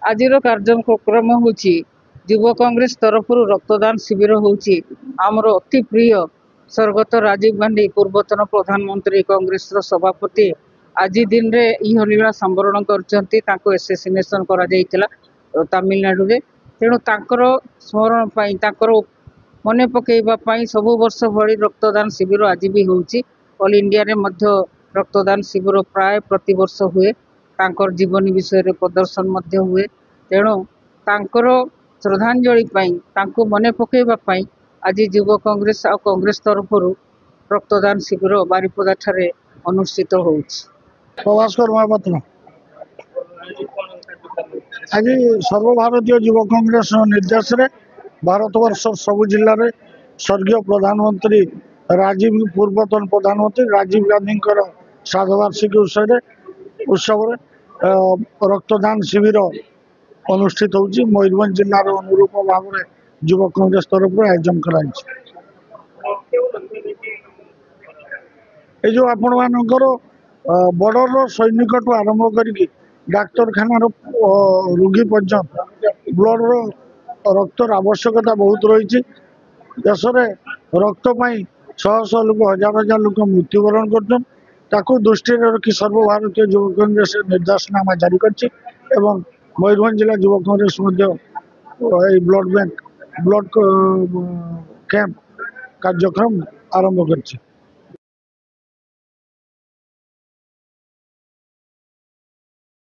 आजिर कार्यक्रम हूँ युव कांग्रेस तरफ रक्तदान शिविर हूँ आमर अति प्रिय स्वर्गत राजीव गांधी पूर्वतन प्रधानमंत्री कांग्रेस सभापति आज दिन रे लीला संवरण कर एसेसिनेशन कर तमिलनाडु रे तेणु तांकर स्मरण मन पकईवा सब वर्ष भली रक्तदान शिविर आज भी होची। ऑल इंडिया रे मध्य रक्तदान शिविर प्राय प्रति वर्ष हुए तांकर जीवनी विषय रे प्रदर्शन मध्य हुए तेणु तांकर श्रद्धांजलि तांको मन पकईवा आज युव कांग्रेस और कांग्रेस तरफ रक्तदान शिविर बारिपदा ठारे अनुष्ठित होउछि। प्रभास्कर महापात्र आज सर्वभारतीय युव कांग्रेस निर्देश रे भारत वर्ष सब जिले में स्वर्गीय प्रधानमंत्री पूर्वतन प्रधानमंत्री राजीव गांधी श्राद्धवार्षिकी उत्सव रक्तदान शिविर अनुष्ठित होउछि। मयूरभंज जिलार अनुरूप भाव में युव कांग्रेस तरफ आयोजन कराई जो आपण मानकर बॉर्डर सैनिक ठू आरंभ करी डाक्तरखाना रोगी पर्यंत ब्लड रक्तर आवश्यकता बहुत रही। देश में रक्त पाई शह शह लोक हजार हजार लोक मृत्युवरण कर दृष्टि रखी सर्वभारतीय युव कांग्रेस निर्देशनामा जारी कर मयूरभंज जिला युव Congress blood bank blood camp कार्यक्रम आरंभ कर।